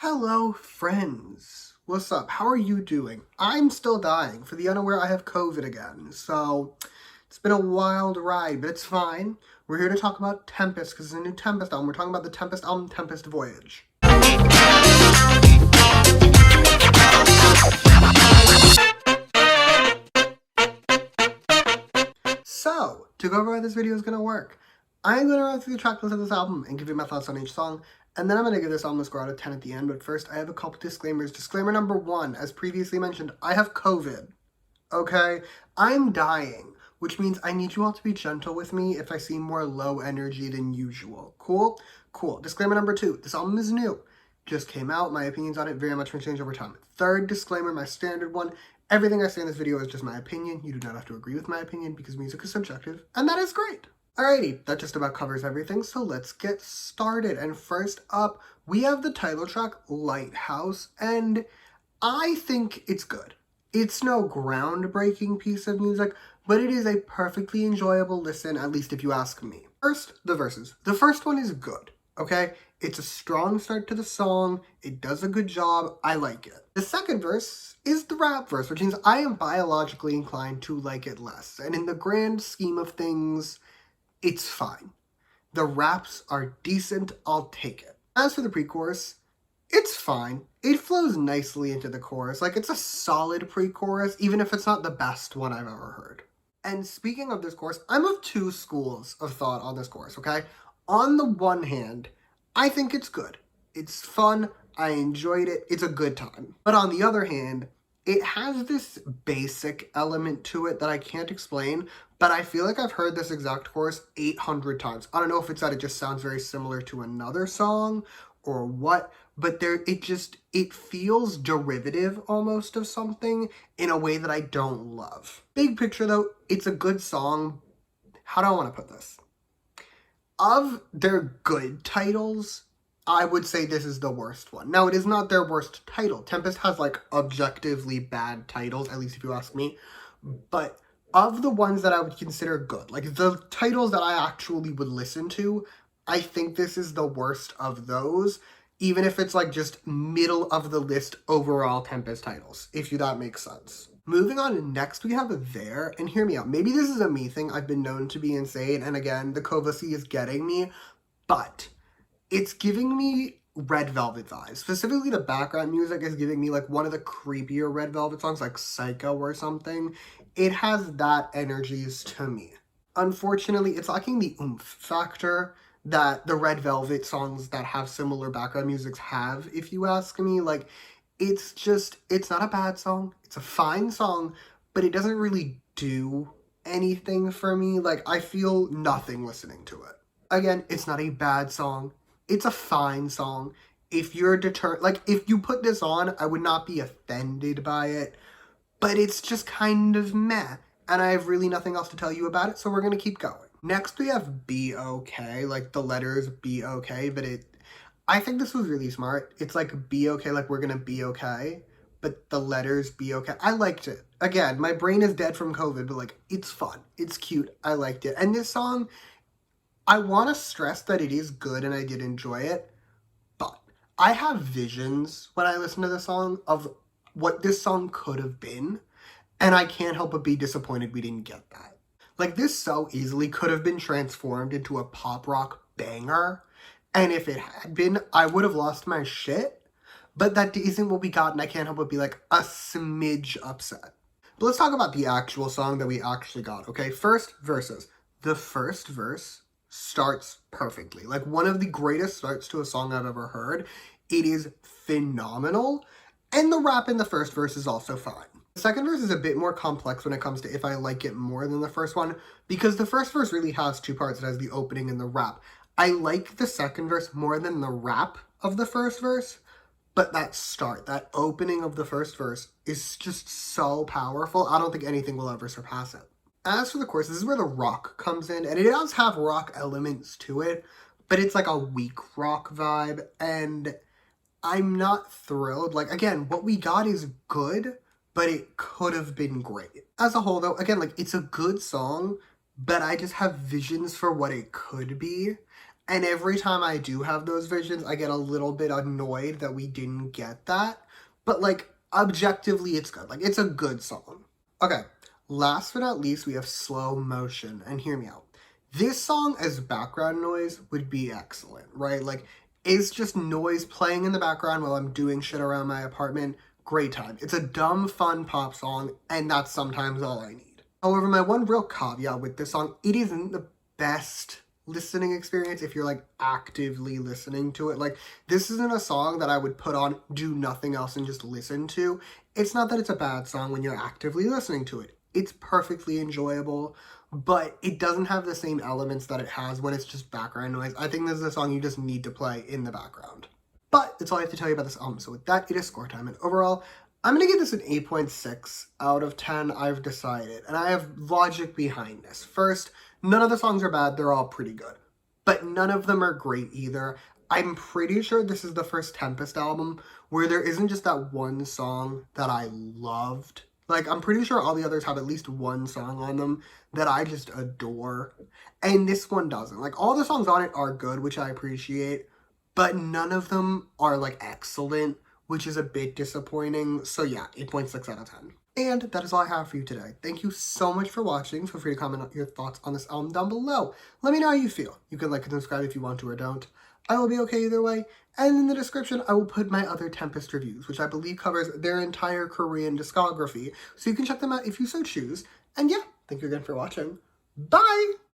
Hello, friends. What's up? How are you doing? I'm still dying. For the unaware, I have COVID again. So, it's been a wild ride, but it's fine. We're here to talk about Tempest, because it's a new Tempest album. We're talking about the Tempest album, Tempest Voyage. So, to go over how this video is going to work, I'm going to run through the track list of this album and give you my thoughts on each song, and then I'm going to give this album a score out of 10 at the end, but first I have a couple disclaimers. Disclaimer number 1, as previously mentioned, I have COVID, okay? I'm dying, which means I need you all to be gentle with me if I seem more low energy than usual. Cool? Cool. Disclaimer number 2, this album is new. Just came out, my opinions on it very much may change over time. Third disclaimer, my standard one, everything I say in this video is just my opinion. You do not have to agree with my opinion because music is subjective, and that is great. Alrighty, that just about covers everything, so let's get started. And first up, we have the title track, Lighthouse, and I think it's good. It's no groundbreaking piece of music, but it is a perfectly enjoyable listen, at least if you ask me. First, the verses. The first one is good, okay? It's a strong start to the song, it does a good job, I like it. The second verse is the rap verse, which means I am biologically inclined to like it less, and in the grand scheme of things, it's fine. The raps are decent, I'll take it. As for the pre-chorus, it's fine. It flows nicely into the chorus. Like, it's a solid pre-chorus, even if it's not the best one I've ever heard. And speaking of this chorus, I'm of two schools of thought on this chorus, okay? On the one hand, I think it's good. It's fun, I enjoyed it, it's a good time. But on the other hand, it has this basic element to it that I can't explain, but I feel like I've heard this exact chorus 800 times. I don't know if it's that it just sounds very similar to another song or what, but it feels derivative almost of something in a way that I don't love. Big picture though, it's a good song. How do I want to put this? Of their good titles, I would say this is the worst one. Now, it is not their worst title. Tempest has, like, objectively bad titles, at least if you ask me. But of the ones that I would consider good, like, the titles that I actually would listen to, I think this is the worst of those, even if it's, like, just middle of the list overall Tempest titles, if that makes sense. Moving on, next we have There, and hear me out. Maybe this is a me thing. I've been known to be insane, and again, the Covacy is getting me, but it's giving me Red Velvet vibes. Specifically, the background music is giving me, like, one of the creepier Red Velvet songs, like Psycho or something. It has that energies to me. Unfortunately, it's lacking the oomph factor that the Red Velvet songs that have similar background musics have, if you ask me. Like, it's not a bad song. It's a fine song, but it doesn't really do anything for me. Like, I feel nothing listening to it. Again, it's not a bad song. It's a fine song. If you're if you put this on, I would not be offended by it, but it's just kind of meh, and I have really nothing else to tell you about it, so we're gonna keep going. Next, we have Be Okay, like the letters Be Okay, but I think this was really smart. It's like Be Okay, like we're gonna be okay, but the letters Be Okay. I liked it. Again, my brain is dead from COVID, but like, it's fun. It's cute. I liked it. And this song, I want to stress that it is good and I did enjoy it, but I have visions when I listen to the song of what this song could have been, and I can't help but be disappointed we didn't get that. Like, this so easily could have been transformed into a pop rock banger, and if it had been, I would have lost my shit, but that isn't what we got, and I can't help but be, like, a smidge upset. But let's talk about the actual song that we actually got, okay? First, verses. The first verse starts perfectly. Like, one of the greatest starts to a song I've ever heard. It is phenomenal, and the rap in the first verse is also fine. The second verse is a bit more complex when it comes to if I like it more than the first one, because the first verse really has two parts. It has the opening and the rap. I like the second verse more than the rap of the first verse, but that opening of the first verse is just so powerful. I don't think anything will ever surpass it. As for the chorus, this is where the rock comes in, and it does have rock elements to it, but it's like a weak rock vibe, and I'm not thrilled. Like, again, what we got is good, but it could have been great. As a whole, though, again, like, it's a good song, but I just have visions for what it could be, And every time I do have those visions, I get a little bit annoyed that we didn't get that. But, like, objectively, it's good. Like, it's a good song. Okay, last but not least, we have Slow Motion. And hear me out. This song as background noise would be excellent, right? Like, it's just noise playing in the background while I'm doing shit around my apartment. Great time. It's a dumb, fun pop song, and that's sometimes all I need. However, my one real caveat with this song, it isn't the best listening experience if you're like actively listening to it. Like, this isn't a song that I would put on, do nothing else, and just listen to. It's not that it's a bad song when you're actively listening to it. It's perfectly enjoyable, but it doesn't have the same elements that it has when it's just background noise. I think this is a song you just need to play in the background. But that's all I have to tell you about this album. So with that, it is score time. And overall, I'm going to give this an 8.6 out of 10, I've decided. And I have logic behind this. First, none of the songs are bad. They're all pretty good. But none of them are great either. I'm pretty sure this is the first Tempest album where there isn't just that one song that I loved. Like, I'm pretty sure all the others have at least one song on them that I just adore. And this one doesn't. Like, all the songs on it are good, which I appreciate. But none of them are, like, excellent, which is a bit disappointing. So yeah, 8.6 out of 10. And that is all I have for you today. Thank you so much for watching. Feel free to comment your thoughts on this album down below. Let me know how you feel. You can like and subscribe if you want to or don't. I will be okay either way. And in the description, I will put my other Tempest reviews, which I believe covers their entire Korean discography. So you can check them out if you so choose. And yeah, thank you again for watching. Bye!